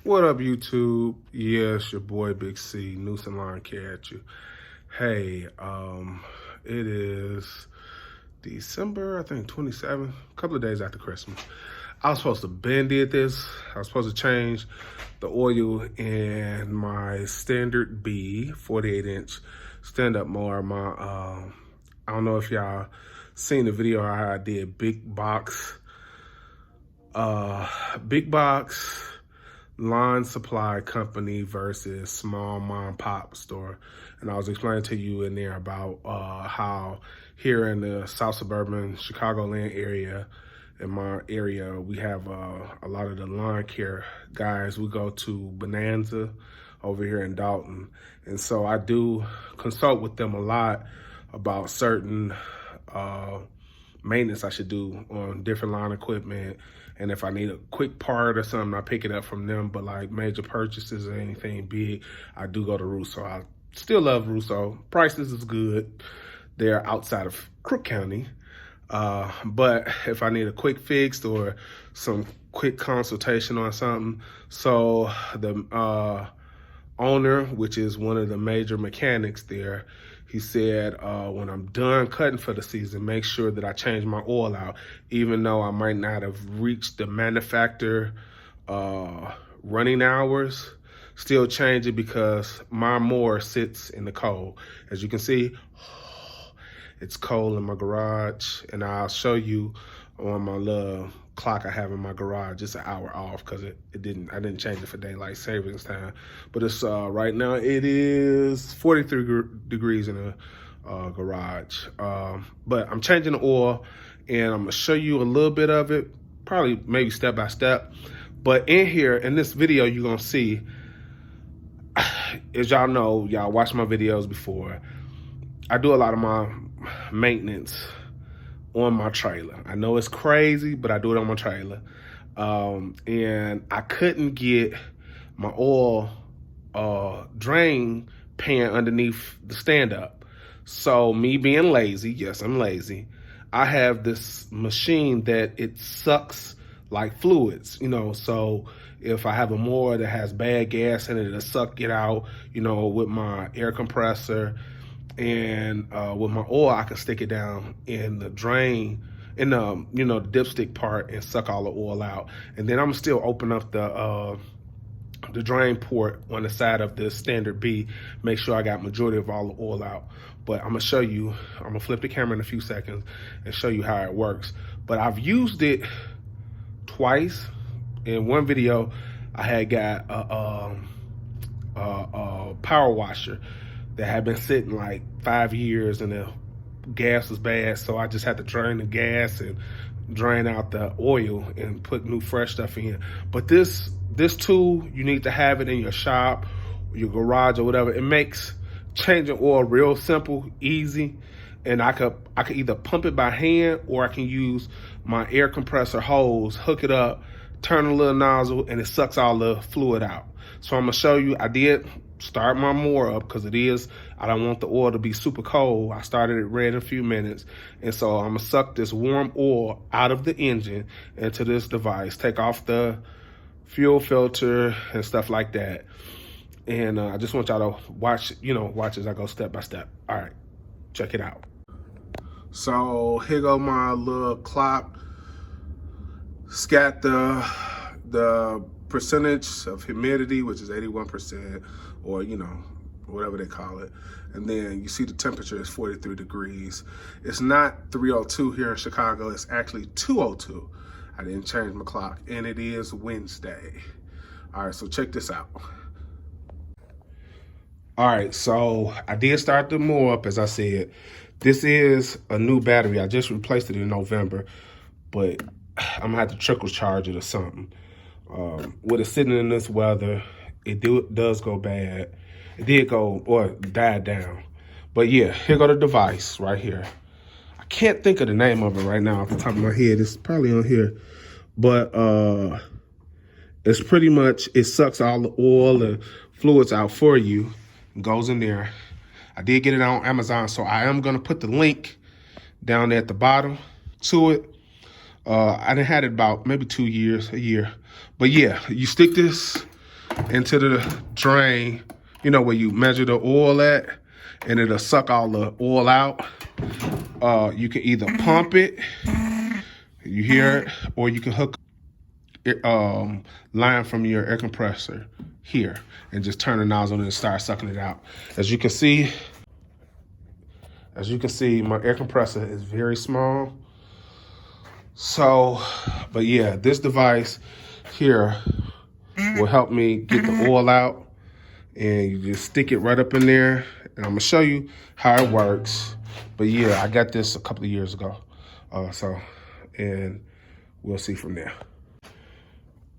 What up, YouTube? Yes, your boy Big C, Noose and Lawn Care at you. Hey, it is December, I think 27th, a couple of days after Christmas. I was supposed to did this. I was supposed to change the oil in my standard B 48-inch stand-up mower. I don't know if y'all seen the video how I did big box lawn supply company versus small mom and pop store. And I was explaining to you in there about how here in the South Suburban Chicagoland area, in my area, we have a lot of the lawn care guys. We go to Bonanza over here in Dolton. And so I do consult with them a lot about certain maintenance I should do on different line equipment. And if I need a quick part or something, I pick it up from them. But like major purchases or anything big, I do go to Russo. I still love Russo. Prices is good. They're outside of Crook County. But if I need a quick fix or some quick consultation on something, so the owner, which is one of the major mechanics there, he said, when I'm done cutting for the season, make sure that I change my oil out, even though I might not have reached the manufacturer running hours. Still change it because my mower sits in the cold. As you can see, it's cold in my garage, and I'll show you on my little clock I have in my garage, just an hour off because I didn't change it for daylight savings time. But it's right now it is 43 degrees in the garage. But I'm changing the oil, and I'm gonna show you a little bit of it, probably maybe step by step. But in here, in this video, you're gonna see, as y'all know, y'all watched my videos before, I do a lot of my maintenance on my trailer. I know it's crazy, but I do it on my trailer. And I couldn't get my oil drain pan underneath the stand-up. So me being lazy, yes, I'm lazy, I have this machine that it sucks like fluids, so if I have a mower that has bad gas in it, it'll suck it out, with my air compressor. And with my oil, I can stick it down in the drain, in the the dipstick part, and suck all the oil out. And then I'm still open up the drain port on the side of the standard B, make sure I got majority of all the oil out. But I'm gonna show you, I'm gonna flip the camera in a few seconds and show you how it works. But I've used it twice. In one video, I had got a power washer that had been sitting like 5 years, and the gas was bad, so I just had to drain the gas and drain out the oil and put new fresh stuff in. But this tool, you need to have it in your shop, your garage, or whatever. It makes changing oil real simple, easy, and I could either pump it by hand, or I can use my air compressor hose, hook it up, turn a little nozzle, and it sucks all the fluid out. So I'm gonna show you. I did start my mower up because I don't want the oil to be super cold. I started it red in a few minutes. And so I'm gonna suck this warm oil out of the engine into this device, take off the fuel filter and stuff like that. And I just want y'all to watch as I go step by step. All right, check it out. So here go my little clock. It's got the percentage of humidity, which is 81%, or whatever they call it. And then you see the temperature is 43 degrees. It's not 302 here in Chicago, it's actually 202. I didn't change my clock, and it is Wednesday. All right, so check this out. All right, so I did start the mower up, as I said. This is a new battery. I just replaced it in November, but I'm gonna have to trickle charge it or something. With it sitting in this weather, it does go bad. It did go, or died down. But yeah, here go the device right here. I can't think of the name of it right now off the top of my head. It's probably on here. But it's pretty much, it sucks all the oil and fluids out for you. It goes in there. I did get it on Amazon, so I am gonna put the link down there at the bottom to it. I done had it about maybe 2 years, a year. But yeah, you stick this into the drain, you know, where you measure the oil at, and it'll suck all the oil out. You can either pump it, you hear it, or you can hook it, line from your air compressor here and just turn the nozzle and start sucking it out. As you can see, my air compressor is very small. So, but yeah, this device here will help me get the oil out, and you just stick it right up in there, and I'm gonna show you how it works. But yeah, I got this a couple of years ago. And we'll see from there.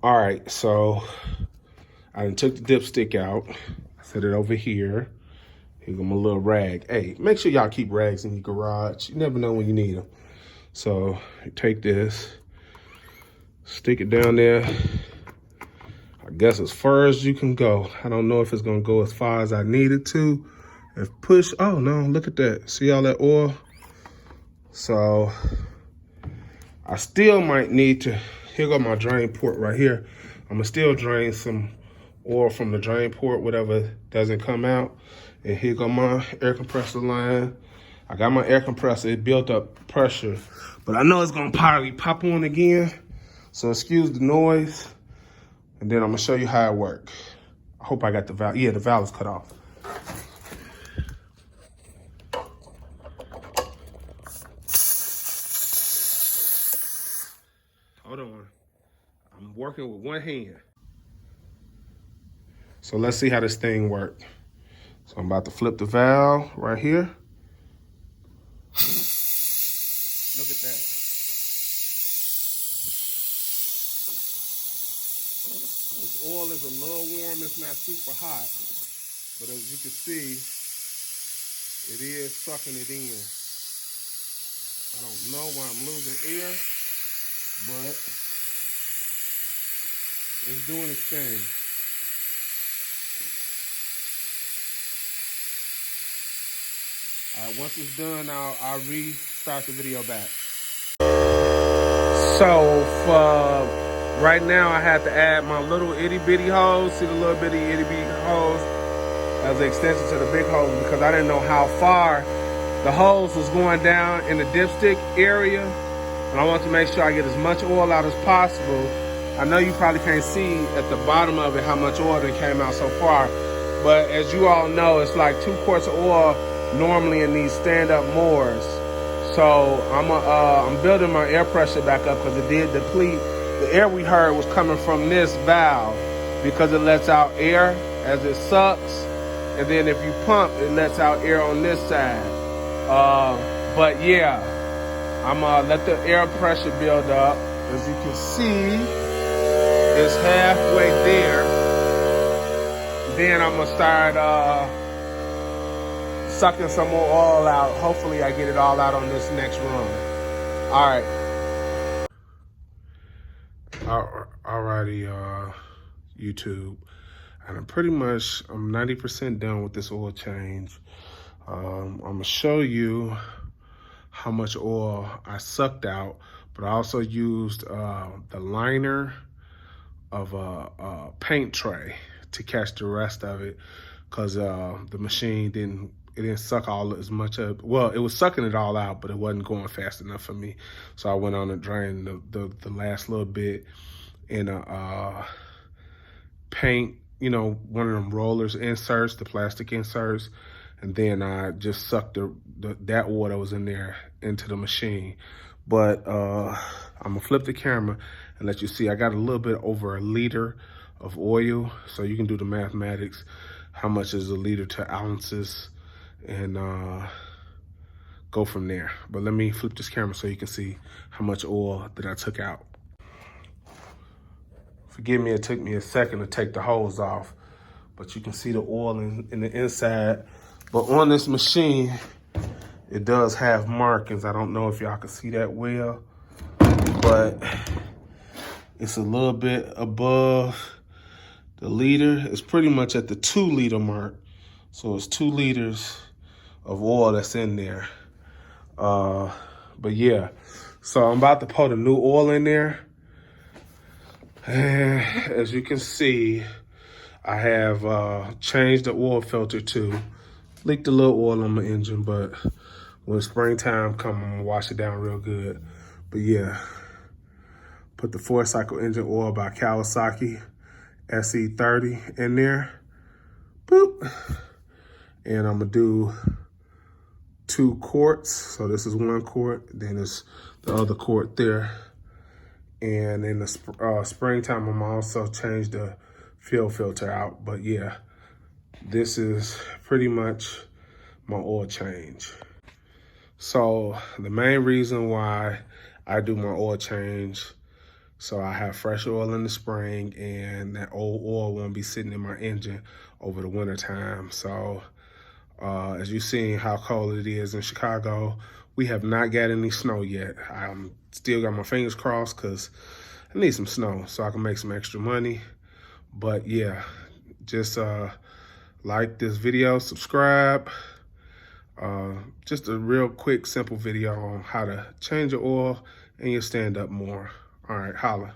All right, so I done took the dipstick out. I set it over here. Here go my little rag. Hey, make sure y'all keep rags in your garage. You never know when you need them. So you take this, stick it down there. I guess as far as you can go. I don't know if it's gonna go as far as I need it to. If push, oh no, look at that. See all that oil? So I still might need to, here go my drain port right here. I'm gonna still drain some oil from the drain port, whatever doesn't come out. And here go my air compressor line. I got my air compressor, it built up pressure, but I know it's gonna probably pop on again. So excuse the noise. And then I'm gonna show you how it works. I hope I got the valve. Yeah, the valve is cut off. Hold on. I'm working with one hand. So let's see how this thing works. So I'm about to flip the valve right here. Look at that. This oil is a little warm, it's not super hot. But as you can see, it is sucking it in. I don't know why I'm losing air, but it's doing its thing. All right, once it's done, I'll restart the video back. So for right now, I have to add my little itty bitty hose. See the little bitty itty bitty hose as an extension to the big hose, because I didn't know how far the hose was going down in the dipstick area. And I want to make sure I get as much oil out as possible. I know you probably can't see at the bottom of it how much oil that came out so far. But as you all know, it's like 2 quarts of oil normally in these stand-up mowers. So I'm building my air pressure back up because it did deplete. The air we heard was coming from this valve because it lets out air as it sucks. And then if you pump, it lets out air on this side. But yeah, I'm gonna let the air pressure build up. As you can see, it's halfway there. Then I'm gonna start sucking some more oil out. Hopefully I get it all out on this next run. All right. Alrighty, YouTube. And I'm 90% done with this oil change. I'm gonna show you how much oil I sucked out, but I also used the liner of a paint tray to catch the rest of it, because the machine didn't suck all as much of it. Well, it was sucking it all out, but it wasn't going fast enough for me. So I went on and drained the last little bit in a paint, you know, one of them rollers inserts, the plastic inserts, and then I just sucked that oil that was in there into the machine. But I'm gonna flip the camera and let you see. I got a little bit over 1 liter of oil, so you can do the mathematics. How much is 1 liter to ounces, and go from there. But let me flip this camera so you can see how much oil that I took out. Forgive me, it took me a second to take the hose off, but you can see the oil in the inside. But on this machine, it does have markings. I don't know if y'all can see that well, but it's a little bit above the liter. It's pretty much at the 2 liter mark. So it's 2 liters of oil that's in there. But yeah, so I'm about to pour the new oil in there. And as you can see, I have changed the oil filter too. Leaked a little oil on my engine, but when springtime come, I'm gonna wash it down real good. But yeah, put the 4-cycle engine oil by Kawasaki SE30 in there. Boop. And I'm gonna do 2 quarts. So this is 1 quart, then it's the other quart there. And in the springtime, I'm also change the fuel filter out. But yeah, this is pretty much my oil change. So the main reason why I do my oil change, so I have fresh oil in the spring and that old oil won't be sitting in my engine over the winter time. So as you've seen how cold it is in Chicago, we have not got any snow yet. I'm still got my fingers crossed because I need some snow so I can make some extra money. But yeah, just like this video, subscribe. Just a real quick, simple video on how to change your oil and your stand-up mower. All right, holla.